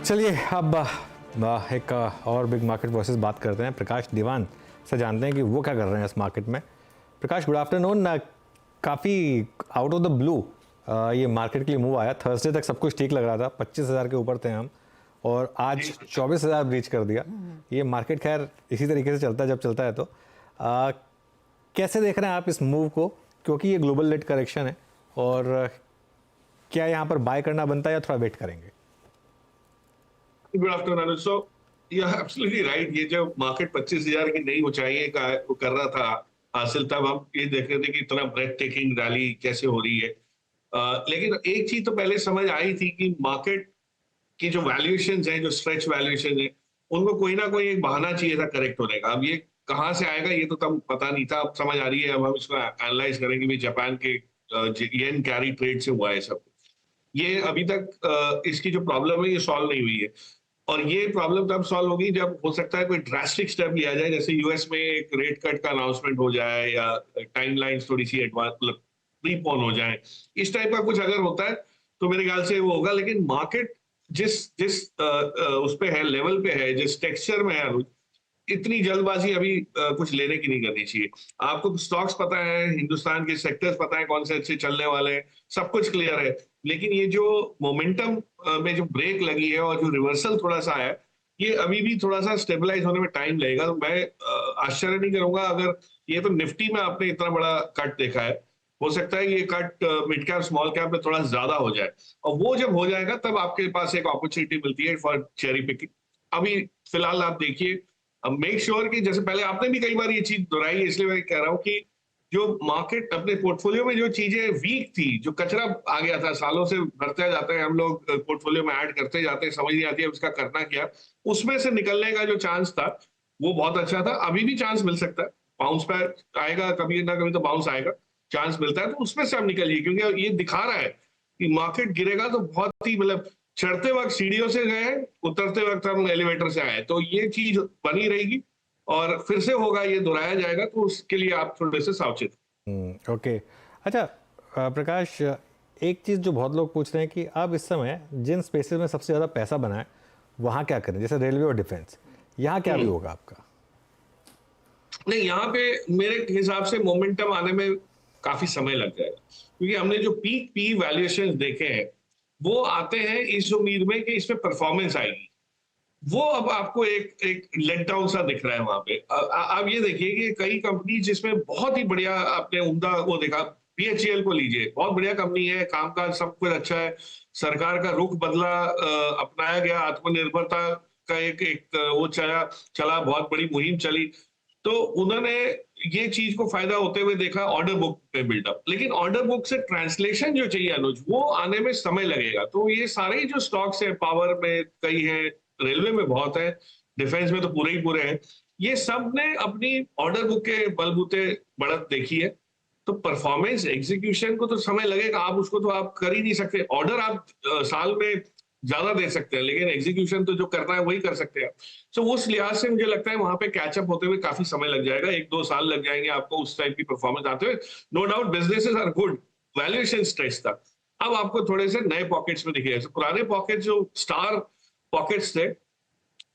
चलिए अब एक और बिग मार्केट वर्सेस बात करते हैं। प्रकाश दीवान से जानते हैं कि वो क्या कर रहे हैं इस मार्केट में। प्रकाश, गुड आफ्टरनून। काफ़ी आउट ऑफ द ब्लू ये मार्केट के लिए मूव आया। थर्सडे तक सब कुछ ठीक लग रहा था, 25,000 के ऊपर थे हम, और आज 24,000 ब्रीच कर दिया। ये मार्केट खैर इसी तरीके से चलता है जब चलता है। तो कैसे देख रहे हैं आप इस मूव को, क्योंकि ये ग्लोबल लेट करेक्शन है, और क्या यहाँ पर बाय करना बनता है या थोड़ा वेट करेंगे? Good afternoon Anuj. So you are absolutely right. ये जब मार्केट 25,000 की नई ऊंचाई कर रहा था हासिल, तब हम ये देख रहे थे कि इतना ब्रेथ टेकिंग रैली कैसे हो रही है। लेकिन एक चीज तो पहले समझ आई थी कि मार्केट की जो वैल्यूएशंस हैं, जो स्ट्रेच वैल्यूएशन है, उनको कोई ना कोई एक बहाना चाहिए था करेक्ट होने का। अब ये कहाँ से आएगा ये तो तब पता नहीं था, अब समझ आ रही है। अब हम इसको एनालाइज करेंगे भी जापान के येन कैरी ट्रेड से हुआ है सब। ये अभी तक इसकी जो प्रॉब्लम है ये सॉल्व नहीं हुई है, और ये प्रॉब्लम तब सॉल्व होगी जब हो सकता है कोई ड्रास्टिक स्टेप लिया जाए, जैसे यूएस में एक रेट कट का अनाउंसमेंट हो जाए, या टाइमलाइन थोड़ी सी एडवांस मतलब प्रीपोन हो जाए। इस टाइप का कुछ अगर होता है तो मेरे ख्याल से वो होगा। लेकिन मार्केट जिस जिस उस पे है, लेवल पे है, जिस टेक्सचर में है, इतनी जल्दबाजी अभी कुछ लेने की नहीं करनी चाहिए। आपको स्टॉक्स पता है, हिंदुस्तान के सेक्टर्स पता है कौन से अच्छे चलने वाले हैं, सब कुछ क्लियर है। लेकिन ये जो मोमेंटम में जो ब्रेक लगी है और जो रिवर्सल थोड़ा सा है, ये अभी भी थोड़ा सा स्टेबलाइज होने में टाइम लगेगा। तो मैं आश्चर्य नहीं करूंगा अगर ये तो निफ्टी में आपने इतना बड़ा कट देखा है, हो सकता है ये cut mid cap small cap में थोड़ा ज्यादा हो जाए, और वो जब हो जाएगा तब आपके पास एक अपॉर्चुनिटी मिलती है फॉर चेरी पिकिंग। अभी फिलहाल आप देखिए, मेक श्योर कि जैसे पहले आपने भी कई बार ये चीज दोहराई है, इसलिए मैं कह रहा हूँ कि जो मार्केट अपने पोर्टफोलियो में जो चीजें वीक थी, जो कचरा आ गया था, सालों से भरते जाते हैं हम लोग, पोर्टफोलियो में ऐड करते जाते हैं, समझ नहीं आती है उसका करना क्या, उसमें से निकलने का जो चांस था वो बहुत अच्छा था। अभी भी चांस मिल सकता है, बाउंस बैक आएगा कभी ना कभी, तो बाउंस आएगा, चांस मिलता है, तो उसमें से हम निकलिए। क्योंकि ये दिखा रहा है कि मार्केट गिरेगा तो बहुत ही मतलब चढ़ते वक्त सीढ़ियों से गए, उतरते वक्त हम एलिवेटर से आए, तो ये चीज बनी रहेगी और फिर से होगा, ये दोहराया जाएगा, तो उसके लिए आप थोड़े से सावचेत। ओके। अच्छा प्रकाश, एक चीज़ जो बहुत लोग पूछ रहे हैं कि अब इस समय जिन स्पेसेस में सबसे ज़्यादा पैसा बना है वहाँ क्या करें, जैसे रेलवे और डिफेंस, यहाँ क्या भी होगा आपका? नहीं, यहाँ पे मेरे हिसाब से मोमेंटम आने में काफी समय लग जाएगा, क्योंकि हमने जो पीक पी वैल्यूएशन देखे हैं वो आते हैं इस उम्मीद में कि इसमें परफॉर्मेंस आएगी। वो अब आपको एक एक लेट डाउन सा दिख रहा है वहां पे। आप ये देखिए कि कई कंपनी जिसमें बहुत ही बढ़िया आपने उम्दा वो देखा, बीएचईएल को लीजिए, बहुत बढ़िया कंपनी है, कामकाज सब कुछ अच्छा है, सरकार का रुख बदला, अपनाया गया, आत्मनिर्भरता का एक एक वो चला बहुत बड़ी मुहिम चली, तो उन्होंने ये चीज को फायदा होते हुए देखा ऑर्डर बुक पे बिल्डअप। लेकिन ऑर्डर बुक से ट्रांसलेशन जो चाहिए अनुज, वो आने में समय लगेगा। तो ये सारे जो स्टॉक्स है, पावर में कई है, रेलवे में बहुत है, डिफेंस में तो पूरे ही पूरे हैं, ये सब ने अपनी ऑर्डर बुक के बलबूते बढ़त देखी है। तो परफॉर्मेंस एग्जीक्यूशन को तो समय लगेगा, आप उसको तो आप कर ही नहीं सकते। ऑर्डर आप साल में ज्यादा दे सकते हैं, लेकिन एग्जीक्यूशन तो जो करना है वही कर सकते हैं। सो उस लिहाज से मुझे लगता है वहां पे कैचअप होते हुए काफी समय लग जाएगा, 1-2 साल लग जाएंगे आपको उस टाइप की परफॉर्मेंस आते हुए। No doubt businesses are good, valuation stretch था, अब आपको थोड़े से नए पॉकेट्स में दिखेगा। पुराने पॉकेट्स जो स्टार पॉकेट्स थे,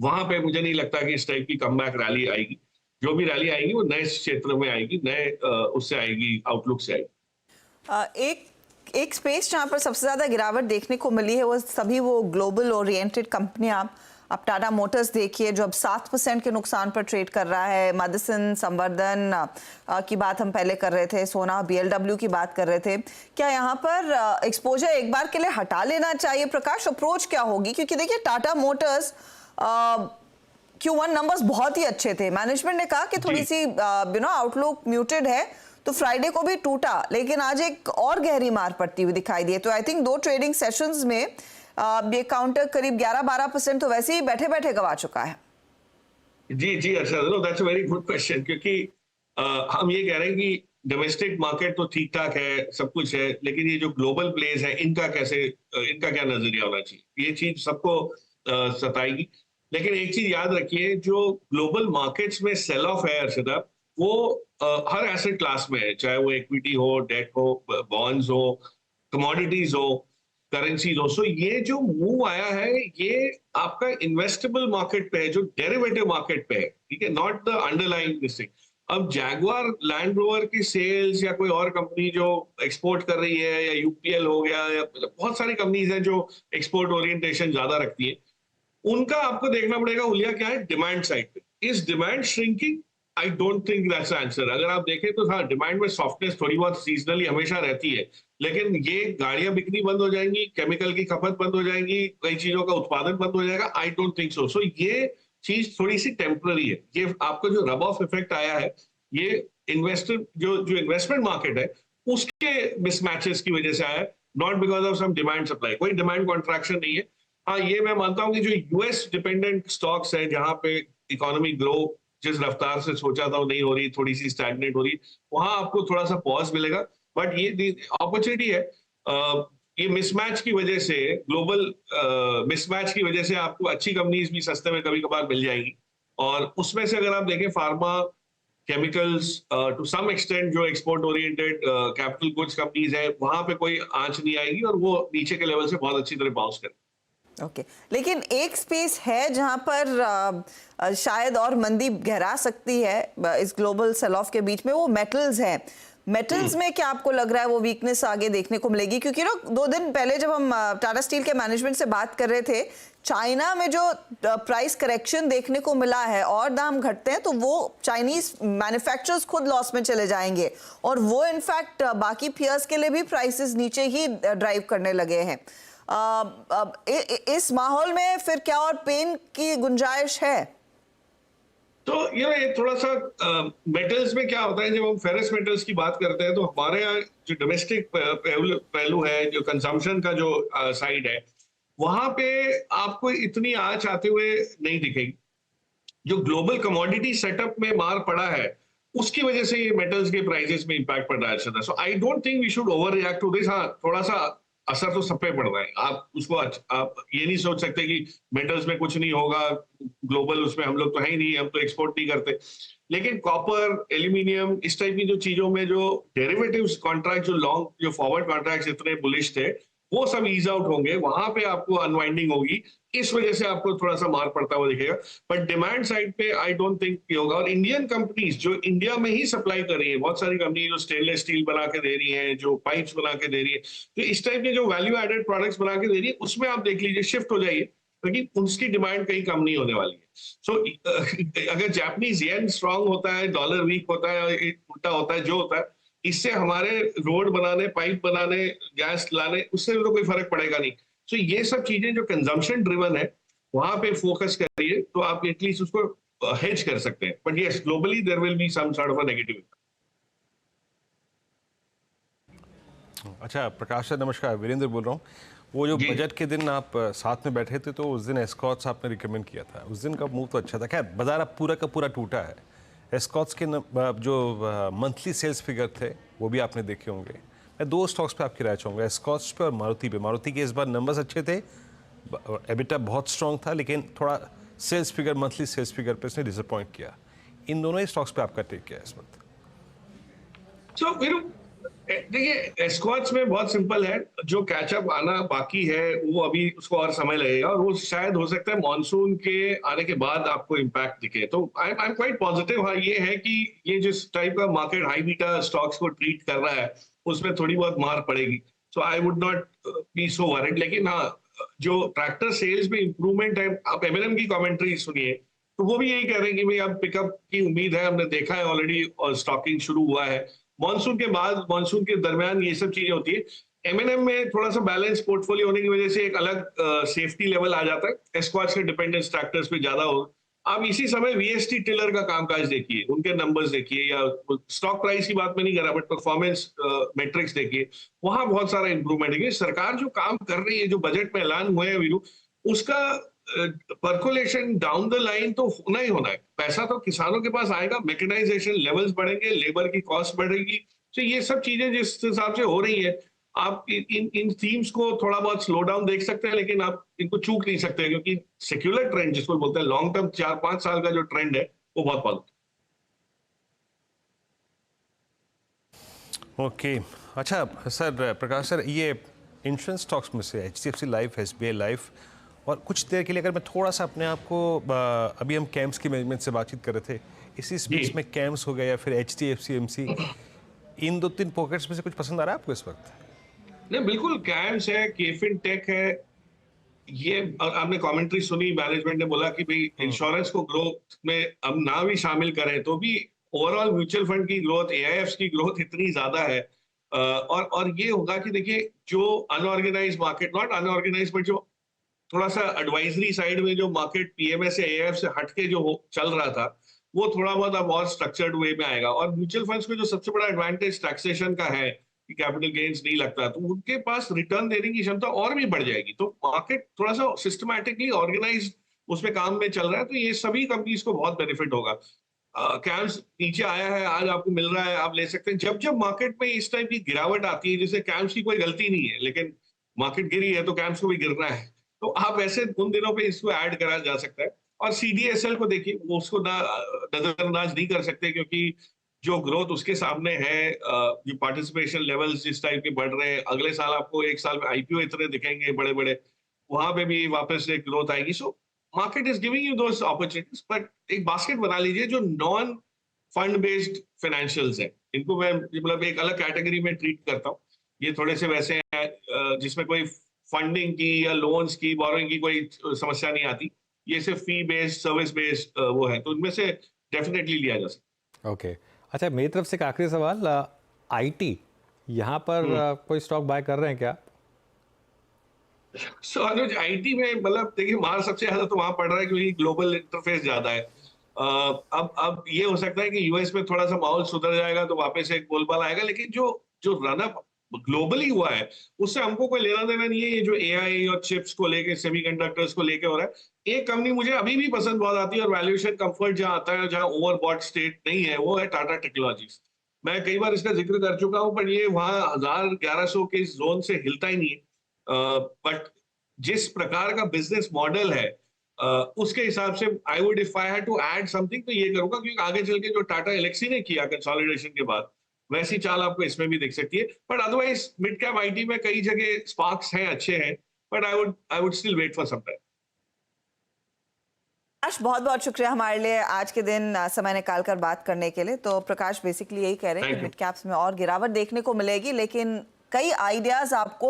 वहां पे मुझे नहीं लगता कि इस टाइप की कमबैक रैली आएगी। जो भी रैली आएगी वो नए क्षेत्र में आएगी, नए उससे आएगी, आउटलुक से आएगी। एक एक स्पेस जहां पर सबसे ज्यादा गिरावट देखने को मिली है वो सभी वो ग्लोबल ओरिएंटेड कंपनियां। आप टाटा मोटर्स देखिए जो अब 7% के नुकसान पर ट्रेड कर रहा है, मदसन, संवर्धन की बात हम पहले कर रहे थे, सोना, बीएलडब्ल्यू की बात कर रहे थे। क्या यहाँ पर एक्सपोजर एक बार के लिए हटा लेना चाहिए? प्रकाश, अप्रोच क्या होगी? क्योंकि देखिए टाटा मोटर्स Q1 नंबर्स बहुत ही अच्छे थे, मैनेजमेंट ने कहा कि थोड़ी सी आउटलुक म्यूटेड है, तो फ्राइडे को भी टूटा, लेकिन आज एक और गहरी मार पड़ती हुई दिखाई दी है। तो आई थिंक 2 ट्रेडिंग सेशंस में ये काउंटर करीब 11-12% तो वैसे ही बैठे बैठे गवा चुका है। जी अच्छा, that's a very good question, क्योंकि हम ये कह रहे हैं कि डोमेस्टिक मार्केट तो ठीक ठाक है, सब कुछ है, लेकिन ये जो ग्लोबल प्लेस है इनका कैसे, इनका क्या नजरिया होना चाहिए, ये चीज सबको सताएगी। लेकिन एक चीज याद रखिए, जो ग्लोबल मार्केट्स में सेल ऑफ है अर्षदा, वो हर एसेट क्लास में है, चाहे वो इक्विटी हो, डेट हो, बॉन्ड्स हो, कमोडिटीज हो, करेंसी दोस्तों, ये जो मूव आया है ये आपका इन्वेस्टेबल मार्केट पे है, जो डेरिवेटिव मार्केट पे है, ठीक है, not the underlying this thing. अब जैगुआर लैंड रोवर की सेल्स या कोई और कंपनी जो एक्सपोर्ट कर रही है, या यूपीएल हो गया, या मतलब बहुत सारी कंपनीज हैं जो एक्सपोर्ट ओरिएंटेशन ज्यादा रखती है, उनका आपको देखना पड़ेगा हुलिया क्या है डिमांड साइड पे। Is demand shrinking? I don't think that's answer. अगर आप देखें तो हाँ, डिमांड में सॉफ्टनेस थोड़ी बहुत सीजनली हमेशा रहती है, लेकिन ये गाड़ियां बिकनी बंद हो जाएंगी, केमिकल की खपत बंद हो जाएंगी, कई चीजों का उत्पादन बंद हो जाएगा, आई डोंट थिंक सो। सो ये चीज थोड़ी सी टेम्पररी है। ये आपको जो रब ऑफ इफेक्ट आया है, ये इन्वेस्टर जो जो इन्वेस्टमेंट मार्केट है उसके मिसमैचेस की वजह से आया है, not because of some demand supply. कोई डिमांड कॉन्ट्रैक्शन नहीं है। हाँ, ये मैं मानता हूं कि जो यूएस डिपेंडेंट स्टॉक्स हैं, जहां पे इकोनॉमी ग्रो जिस रफ्तार से सोचा था वो नहीं हो रही, थोड़ी सी स्टैग्नेट हो रही, वहां आपको थोड़ा सा पॉज मिलेगा। बट ये अपॉर्चुनिटी है। ये मिसमैच की वजह से, ग्लोबल मिसमैच की वजह से आपको अच्छी कंपनीज भी सस्ते में कभी कभार मिल जाएगी। और उसमें से अगर आप देखें pharma, chemicals, to some extent जो export oriented capital goods companies है, वहां पे कोई आंच नहीं आएगी और वो नीचे के लेवल से बहुत अच्छी तरह बाउंस करें। ओके लेकिन एक स्पेस है जहां पर शायद और मंदी गहरा सकती है इस ग्लोबल सेल ऑफ के बीच में, वो मेटल्स है। मेटल्स में क्या आपको लग रहा है वो वीकनेस आगे देखने को मिलेगी? क्योंकि ना 2 दिन पहले जब हम टाटा स्टील के मैनेजमेंट से बात कर रहे थे, चाइना में जो प्राइस करेक्शन देखने को मिला है और दाम घटते हैं तो वो चाइनीज मैन्युफैक्चरर्स खुद लॉस में चले जाएंगे, और वो इनफैक्ट बाकी पियर्स के लिए भी प्राइसेस नीचे ही ड्राइव करने लगे हैं। इस माहौल में फिर क्या और पेन की गुंजाइश है? तो ये थोड़ा सा मेटल्स में क्या होता है, जब हम फेरस मेटल्स की बात करते हैं तो हमारे यहाँ जो डोमेस्टिक पहलू है, जो कंजम्पशन का जो साइड है, वहां पे आपको इतनी आंच आते हुए नहीं दिखेगी। जो ग्लोबल कमोडिटी सेटअप में मार पड़ा है उसकी वजह से ये मेटल्स के प्राइसेस में इंपैक्ट पड़ रहा है। So I don't think we should over react to this. हाँ, थोड़ा सा असर तो सब पे पड़ रहा है। आप उसको आप ये नहीं सोच सकते कि मेटल्स में कुछ नहीं होगा, ग्लोबल उसमें हम लोग तो है ही नहीं, हम तो एक्सपोर्ट नहीं करते। लेकिन कॉपर, एल्यूमिनियम, इस टाइप की जो चीजों में जो डेरिवेटिव्स कॉन्ट्रैक्ट, जो लॉन्ग, जो फॉरवर्ड कॉन्ट्रैक्ट्स इतने बुलिश थे, वो सब ईज आउट होंगे, वहां पे आपको अनवाइंडिंग होगी, इस वजह से आपको थोड़ा सा मार पड़ता हुआ दिखेगा। बट डिमांड साइड पे आई डोंट थिंक ये होगा। और इंडियन कंपनीज जो इंडिया में ही सप्लाई कर रही है, बहुत सारी कंपनी जो स्टेनलेस स्टील बना के दे रही है, जो पाइप्स बना के दे रही है, तो इस टाइप के जो वैल्यू एडेड प्रोडक्ट्स बना के दे रही है, उसमें आप देख लीजिए शिफ्ट हो जाइए, क्योंकि उसकी डिमांड कहीं कम नहीं होने वाली है। सो अगर जापानीज येन स्ट्रांग होता है, डॉलर वीक होता है, उल्टा होता है, जो होता है, इससे हमारे रोड बनाने, पाइप बनाने, गैस लाने, उससे तो कोई फर्क पड़ेगा नहीं। सो ये सब चीजें जो कंजम्पशन ड्रिवन है, वहां पे फोकस करिए तो आप एटलीस्ट उसको हेज कर सकते हैं। But yes, globally there will be some sort of a negative. अच्छा प्रकाश सर, नमस्कार, वीरेंद्र बोल रहा हूँ। वो जो बजट के दिन आप साथ में बैठे थे तो उस दिन एस्कॉर्ट्स आपने रिकमेंड किया था, उस दिन का मूव तो अच्छा था। खैर बाजार अब पूरा का पूरा टूटा है। एस्कॉर्ट्स के जो मंथली सेल्स फिगर थे वो भी आपने देखे होंगे। मैं 2 स्टॉक्स पे आपकी राय चाहूँगा, एस्कॉर्ट्स पे और मारुति पे। मारुति के इस बार नंबर्स अच्छे थे, एबिटा बहुत स्ट्रॉन्ग था, लेकिन थोड़ा sales figure, monthly sales figure पे इसने डिसअपॉइंट किया। इन दोनों ही स्टॉक्स पे आपका टेक क्या है इस वक्त? देखिए, एस्कॉर्ट्स में बहुत सिंपल है, जो कैचअप आना बाकी है वो अभी उसको और समय लगेगा, और वो शायद हो सकता है मॉनसून के आने के बाद आपको इम्पैक्ट दिखे। तो आई एम क्वाइट पॉजिटिव। हाँ, ये है कि ये जिस टाइप का मार्केट हाई बीटा स्टॉक्स को ट्रीट कर रहा है उसमें थोड़ी बहुत मार पड़ेगी। So I would not be so worried. लेकिन हाँ, जो ट्रैक्टर सेल्स में इंप्रूवमेंट है, आप एमएनएम की कमेंट्री सुनिए तो वो भी यही कह रहे हैं कि भाई अब पिकअप की उम्मीद है, हमने देखा है ऑलरेडी, और स्टॉकिंग शुरू हुआ है। मॉनसून के बाद, मॉनसून के दरमियान ये सब चीजें होती है। एमएनएम में थोड़ा सा बैलेंस पोर्टफोलियो होने की वजह से एक अलग सेफ्टी लेवल आ जाता है। एस्क्वार्ट्स के डिपेंडेंस ट्रैक्टर्स पे ज्यादा हो। आप इसी समय वीएसटी टिलर का कामकाज देखिए, उनके नंबर्स देखिए, या स्टॉक प्राइस की बात में नहीं कर रहा, बट परफॉर्मेंस मेट्रिक्स देखिए, वहां बहुत सारा इंप्रूवमेंट है। सरकार जो काम कर रही है, जो बजट में ऐलान हुए हैं वीरू, उसका परकोलेशन डाउन द लाइन तो होना ही होना है। पैसा तो किसानों के पास आएगा, मैकेनाइजेशन लेवल्स बढ़ेंगे, लेबर की कॉस्ट बढ़ेगी। तो ये सब चीजें जिस हिसाब से हो रही है, आप इन थीम्स को थोड़ा बहुत स्लो डाउन देख सकते हैं, लेकिन आप इनको चूक नहीं सकते, क्योंकि सेक्युलर ट्रेंड जिसको बोलते हैं, लॉन्ग टर्म 4-5 साल का जो ट्रेंड है वो बहुत पॉजिटिव। ओके अच्छा सर, प्रकाश सर, ये इंश्योरेंस स्टॉक्स में से HDFC लाइफ, SBI लाइफ, और कुछ देर के लिए अगर मैं थोड़ा सा अपने आप को अभी हम कैम्स की मैनेजमेंट से बातचीत कर रहे थे, इसी स्पेस में कैम्स हो गया या फिर HDFC MC, इन 2-3 पॉकेट्स में से कुछ पसंद आ रहा है आपको इस वक्त? नहीं, बिल्कुल कैम्स है, केफिन टेक है। ये आपने कमेंट्री सुनी, मैनेजमेंट ने बोला कि भाई इंश्योरेंस को ग्रोथ में अब ना भी शामिल करें तो भी ओवरऑल म्यूचुअल फंड की ग्रोथ, AIFs की ग्रोथ इतनी ज्यादा है। और ये होगा कि देखिए जो unorganise market, not unorganise but जो थोड़ा सा एडवाइजरी साइड में जो मार्केट PMS से AIF से हटके जो चल रहा था, वो थोड़ा बहुत अब और स्ट्रक्चर्ड वे में आएगा। और म्यूचुअल फंड्स में जो सबसे बड़ा एडवांटेज टैक्सेशन का है कि कैपिटल गेन्स नहीं लगता, तो उनके पास रिटर्न देने की क्षमता और भी बढ़ जाएगी। तो मार्केट थोड़ा सा सिस्टमैटिकली ऑर्गेनाइज उसमें काम में चल रहा है, तो ये सभी कंपनीज को बहुत बेनिफिट होगा। कैम्स नीचे आया है, आज आपको मिल रहा है, आप ले सकते हैं। जब जब मार्केट में इस टाइप की गिरावट आती है, जैसे कैम्स की कोई गलती नहीं है लेकिन मार्केट गिरी है तो कैम्स को भी गिरना है, तो आप ऐसे उन दिनों पे इसको ऐड करा जा सकता है। और CDSL को देखिए, वो उसको नजरअंदाज नहीं कर सकते, क्योंकि जो ग्रोथ उसके सामने है, जो पार्टिसिपेशन लेवल्स जिस टाइप के बढ़ रहे हैं, अगले साल आपको एक साल में IPO इतने दिखेंगे बड़े बड़े, वहां पे भी वापस एक ग्रोथ आएगी। So market is giving you those opportunities, but एक बास्केट बना लीजिए जो नॉन फंड बेस्ड फाइनेंशियल्स है, इनको मैं मतलब एक अलग कैटेगरी में ट्रीट करता हूँ। ये थोड़े से वैसे हैं जिसमें कोई फंडिंग की या लोन्स की, बोरोइंग की कोई समस्या नहीं आती। ये सिर्फ फी बेस्ड, सर्विस बेस्ड वो है, तो उनमें से डेफिनेटली लिया जा सकता है। ओके, अच्छा मेरी तरफ से एक आखिरी सवाल, IT यहाँ पर कोई स्टॉक बाय कर रहे हैं क्या? सो अनुज, IT में मतलब देखिए मार सबसे ज्यादा तो वहां पड़ रहा है क्योंकि ग्लोबल इंटरफेस ज्यादा है। अब ये हो सकता है कि US में थोड़ा सा माहौल सुधर जाएगा तो वापस एक बोलबाला आएगा, लेकिन जो जो रनअप ग्लोबली हुआ है उससे हमको कोई लेना देना नहीं है। ये जो AI और चिप्स को लेके, सेमीकंडक्टर्स को लेके हो रहा है, एक कंपनी मुझे अभी भी पसंद बहुत आती है और वैल्यूएशन कंफर्ट जहां आता है, जहां ओवरबॉट स्टेट नहीं है, वो है टाटा टेक्नोलॉजीज। मैं कई बार इसका जिक्र कर चुका हूं, पर ये वहां 1000-1100 के इस जोन से हिलता ही नहीं है। बट जिस प्रकार का बिजनेस मॉडल है, उसके हिसाब से I would, if I had to add something, तो ये करूंगा, क्योंकि आगे चल के जो टाटा एलेक्सी ने किया कंसोलिडेशन के बाद, वैसी चाल आपको इसमें भी दिख सकती है। But otherwise mid cap IT में कई जगह स्पार्क्स हैं, अच्छे हैं, but I would still wait for some time. Prakash, बहुत बहुत शुक्रिया हमारे लिए आज के दिन समय निकाल कर बात करने के लिए। तो प्रकाश बेसिकली यही कह रहे हैं कि मिड कैप्स में और गिरावट देखने को मिलेगी, लेकिन कई आइडियाज आपको